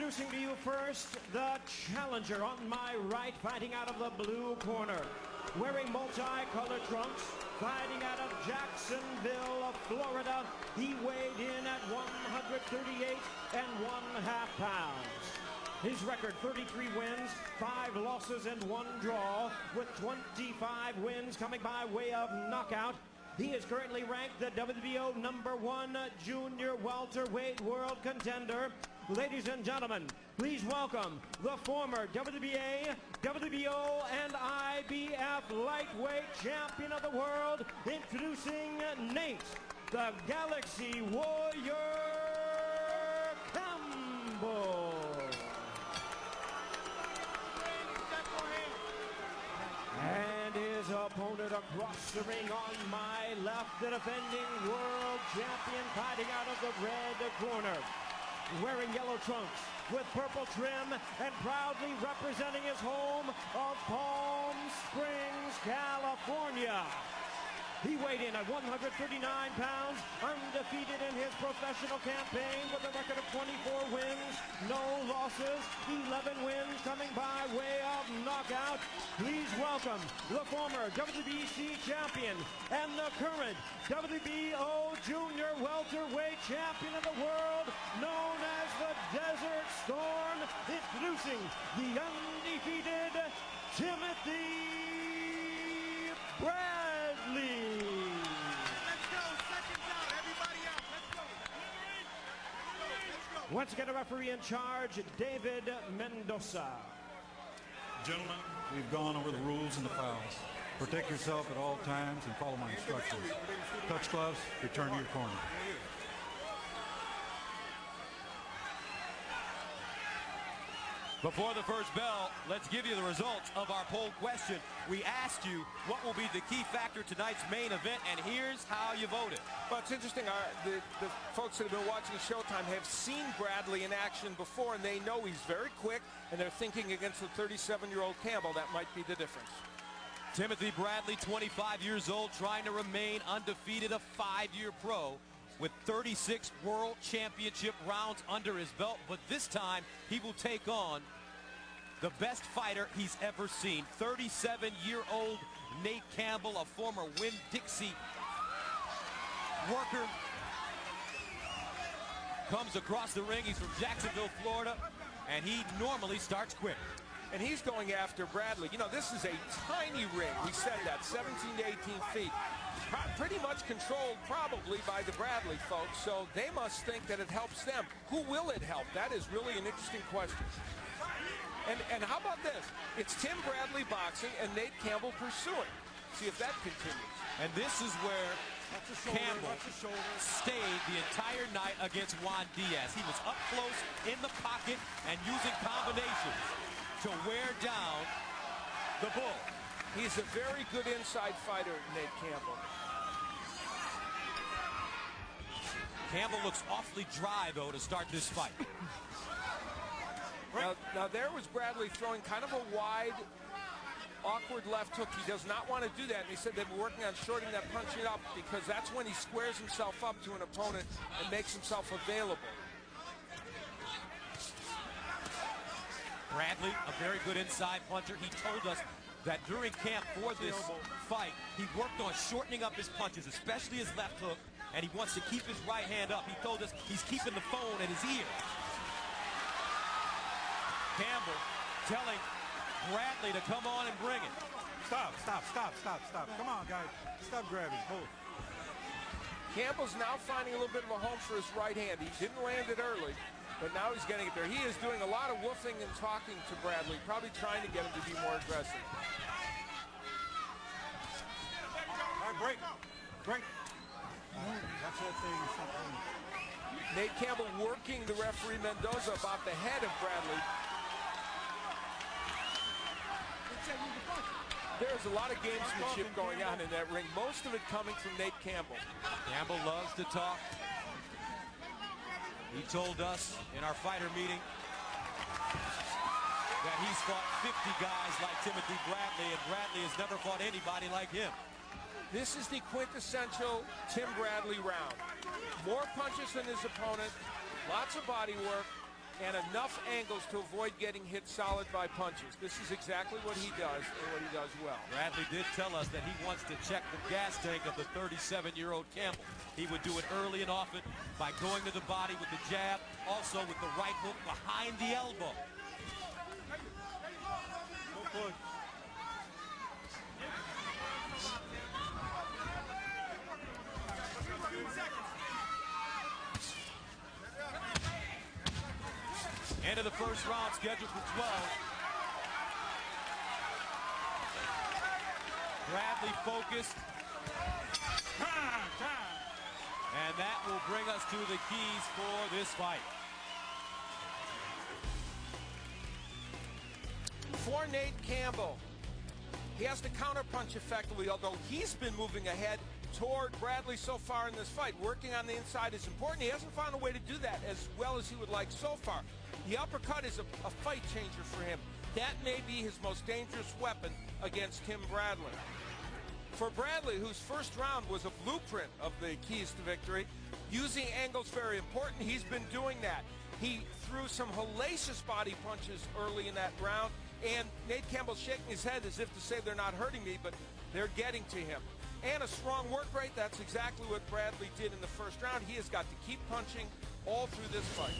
Introducing to you first, the challenger on my right, fighting out of the blue corner. Wearing multicolored trunks, fighting out of Jacksonville, Florida. He weighed in at 138 1/2 pounds. His record, 33 wins, 5 losses, and 1 draw, with 25 wins coming by way of knockout. He is currently ranked the WBO #1 junior welterweight world contender. Ladies and gentlemen, please welcome the former WBA, WBO, and IBF lightweight champion of the world, introducing Nate, the Galaxy Warrior Campbell. And his opponent across the ring on my left, the defending world champion, fighting out of the red corner. Wearing yellow trunks with purple trim and proudly representing his home of Palm Springs, California. He weighed in at 139 pounds, undefeated in his professional campaign with a record of 24 wins, no losses, 11 wins coming by way of knockout. Please welcome the former WBC champion and the current WBO junior welterweight champion of the world, known as the Desert Storm, introducing the undefeated Timothy Bradley. Let's go, seconds out, everybody out, let's go. Once again, a referee in charge, David Mendoza. Gentlemen, we've gone over the rules and the fouls. Protect yourself at all times and follow my instructions. Touch gloves, return to your corner. Before the first bell, let's give you the results of our poll question. We asked you what will be the key factor tonight's main event, and here's how you voted. Well, it's interesting. The folks that have been watching Showtime have seen Bradley in action before, and they know he's very quick, and they're thinking against the 37-year-old Campbell, that might be the difference. Timothy Bradley, 25 years old, trying to remain undefeated, a 5-year pro with 36 world championship rounds under his belt, but this time he will take on the best fighter he's ever seen, 37-year-old Nate Campbell, a former Winn-Dixie worker. Comes across the ring. He's from Jacksonville, Florida, and he normally starts quick. And he's going after Bradley. You know, this is a tiny ring. We said that, 17 to 18 feet. Pretty much controlled probably by the Bradley folks, so they must think that it helps them. Who will it help? That is really an interesting question. And how about this? It's Tim Bradley boxing and Nate Campbell pursuing. See if that continues. And this is where Campbell stayed the entire night against Juan Diaz. He was up close in the pocket and using combinations to wear down the bull. He's a very good inside fighter, Nate Campbell. Campbell looks awfully dry, though, to start this fight. Now there was Bradley throwing kind of a wide, awkward left hook. He does not want to do that, and he said they've been working on shorting that punching up because that's when he squares himself up to an opponent and makes himself available. Bradley, a very good inside puncher. He told us that during camp for this fight, he worked on shortening up his punches, especially his left hook, and he wants to keep his right hand up. He told us he's keeping the phone at his ear. Campbell telling Bradley to come on and bring it. Stop. Come on, guys. Stop grabbing. Hold. Campbell's now finding a little bit of a home for his right hand. He didn't land it early, but now he's getting it there. He is doing a lot of woofing and talking to Bradley, probably trying to get him to be more aggressive. All right, break. That's that thing. Something. Nate Campbell working the referee Mendoza about the head of Bradley. There's a lot of gamesmanship going on in that ring, most of it coming from Nate Campbell. Campbell loves to talk. He told us in our fighter meeting that he's fought 50 guys like Timothy Bradley, and Bradley has never fought anybody like him. This is the quintessential Tim Bradley round. More punches than his opponent, lots of body work, and enough angles to avoid getting hit solid by punches. This is exactly what he does and what he does well. Bradley did tell us that he wants to check the gas tank of the 37-year-old Campbell. He would do it early and often by going to the body with the jab, also with the right hook behind the elbow. End of the first round, scheduled for 12. Bradley focused. And that will bring us to the keys for this fight. For Nate Campbell, he has to counterpunch effectively, although he's been moving ahead toward Bradley so far in this fight. Working on the inside is important. He hasn't found a way to do that as well as he would like so far. The uppercut is a fight changer for him. That may be his most dangerous weapon against Tim Bradley. For Bradley, whose first round was a blueprint of the keys to victory, using angles very important. He's been doing that. He threw some hellacious body punches early in that round, and Nate Campbell's shaking his head as if to say they're not hurting me, but they're getting to him. And a strong work rate. That's exactly what Bradley did in the first round. He has got to keep punching all through this fight.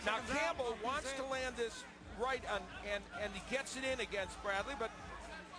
Now Campbell wants to land this right on, and he gets it in against Bradley, but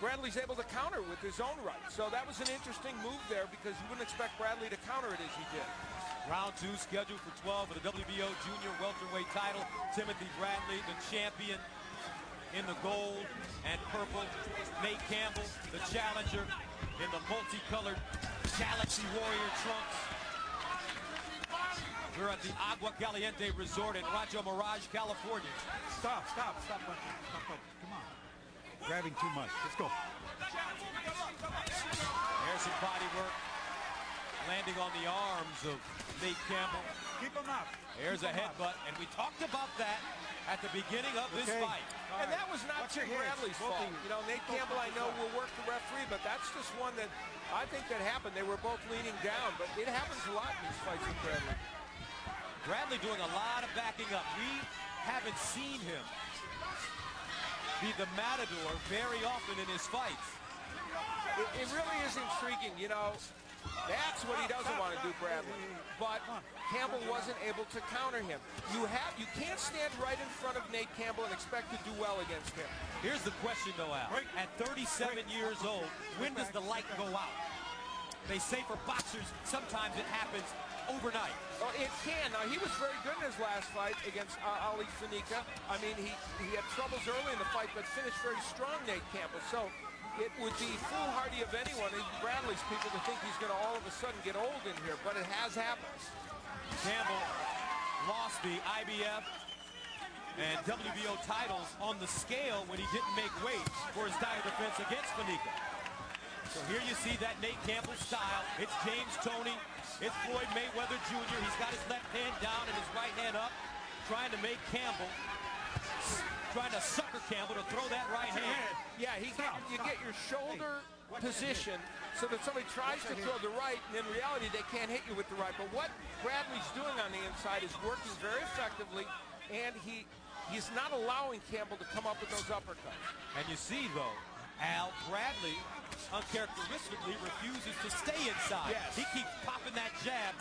Bradley's able to counter with his own right. So that was an interesting move there because you wouldn't expect Bradley to counter it as he did. Round 2 scheduled for 12 for the WBO junior welterweight title. Timothy Bradley, the champion, in the gold and purple. Nate Campbell, the challenger, in the multicolored Galaxy Warrior trunks. We're at the Agua Caliente Resort in Rancho Mirage, California. Stop punching. Stop punching. Come on. Grabbing too much. Let's go. There's some body work. Landing on the arms of Nate Campbell. Keep him up. There's a headbutt, and we talked about that at the beginning of this fight. And that was not Tim Bradley's fault. You know, Nate Campbell, I know, will work the referee, but that's just one that I think that happened. They were both leaning down, but it happens a lot in these fights with Bradley. Bradley doing a lot of backing up. We haven't seen him be the matador very often in his fights. It really is intriguing, you know. That's what he doesn't want to do, Bradley. But Campbell wasn't able to counter him. You can't stand right in front of Nate Campbell and expect to do well against him. Here's the question, though, Al. At 37 years old, when does the light go out? They say for boxers, sometimes it happens overnight. Well, it can. Now, he was very good in his last fight against Ali Fanica. I mean, he had troubles early in the fight, but finished very strong, Nate Campbell. So it would be foolhardy of anyone, even Bradley's people, to think he's going to all of a sudden get old in here, but it has happened. Campbell lost the IBF and WBO titles on the scale when he didn't make weight for his title defense against Fanica. So here you see that Nate Campbell style. It's James Toney. It's Floyd Mayweather Jr. He's got his left hand down and his right hand up, trying to make Campbell, trying to sucker Campbell to throw that right hand. Yeah, you get your shoulder position so that somebody tries to throw the right, and in reality, they can't hit you with the right. But what Bradley's doing on the inside is working very effectively, and he's not allowing Campbell to come up with those uppercuts. And you see, though, Al, Bradley uncharacteristically refuses to stay inside. Yes. He keeps popping that jab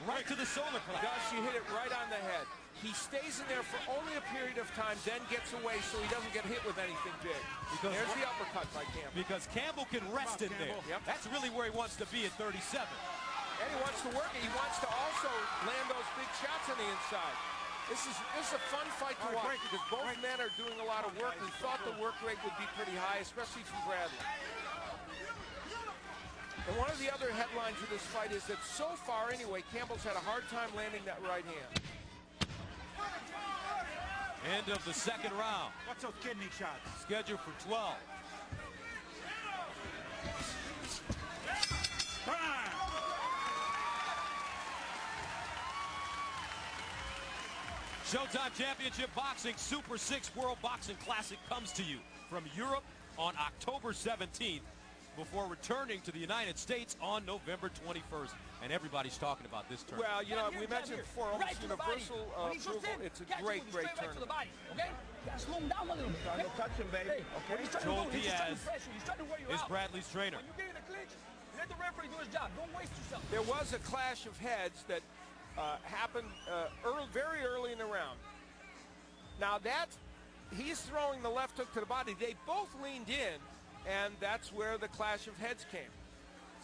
right to the solar plexus. You hit it right on the head. He stays in there for only a period of time, then gets away so he doesn't get hit with anything big. Because there's the uppercut by Campbell. Because Campbell can rest in there. Yep. That's really where he wants to be at 37. And he wants to work it. He wants to also land those big shots on the inside. This is a fun fight to watch because both men are doing a lot of work. We thought the work rate would be pretty high, especially from Bradley. And one of the other headlines of this fight is that so far, anyway, Campbell's had a hard time landing that right hand. End of the second round. Watch those kidney shots. Scheduled for 12. Showtime Championship Boxing Super 6 World Boxing Classic comes to you from Europe on October 17th. before returning to the United States on November 21st. And everybody's talking about this tournament. Well, you know, we mentioned before, almost universal approval. It's a great tournament. Okay? Slow him down a little bit. Okay? Touch him, baby. Okay? Joel Diaz is Bradley's trainer. When you get in the clinch, let the referee do his job. Don't waste yourself. There was a clash of heads that happened very early in the round. Now he's throwing the left hook to the body. They both leaned in, and that's where the clash of heads came.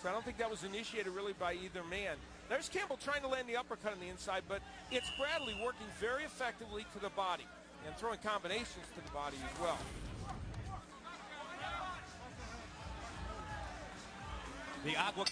So I don't think that was initiated really by either man. There's Campbell trying to land the uppercut on the inside, but it's Bradley working very effectively to the body and throwing combinations to the body as well. The Agua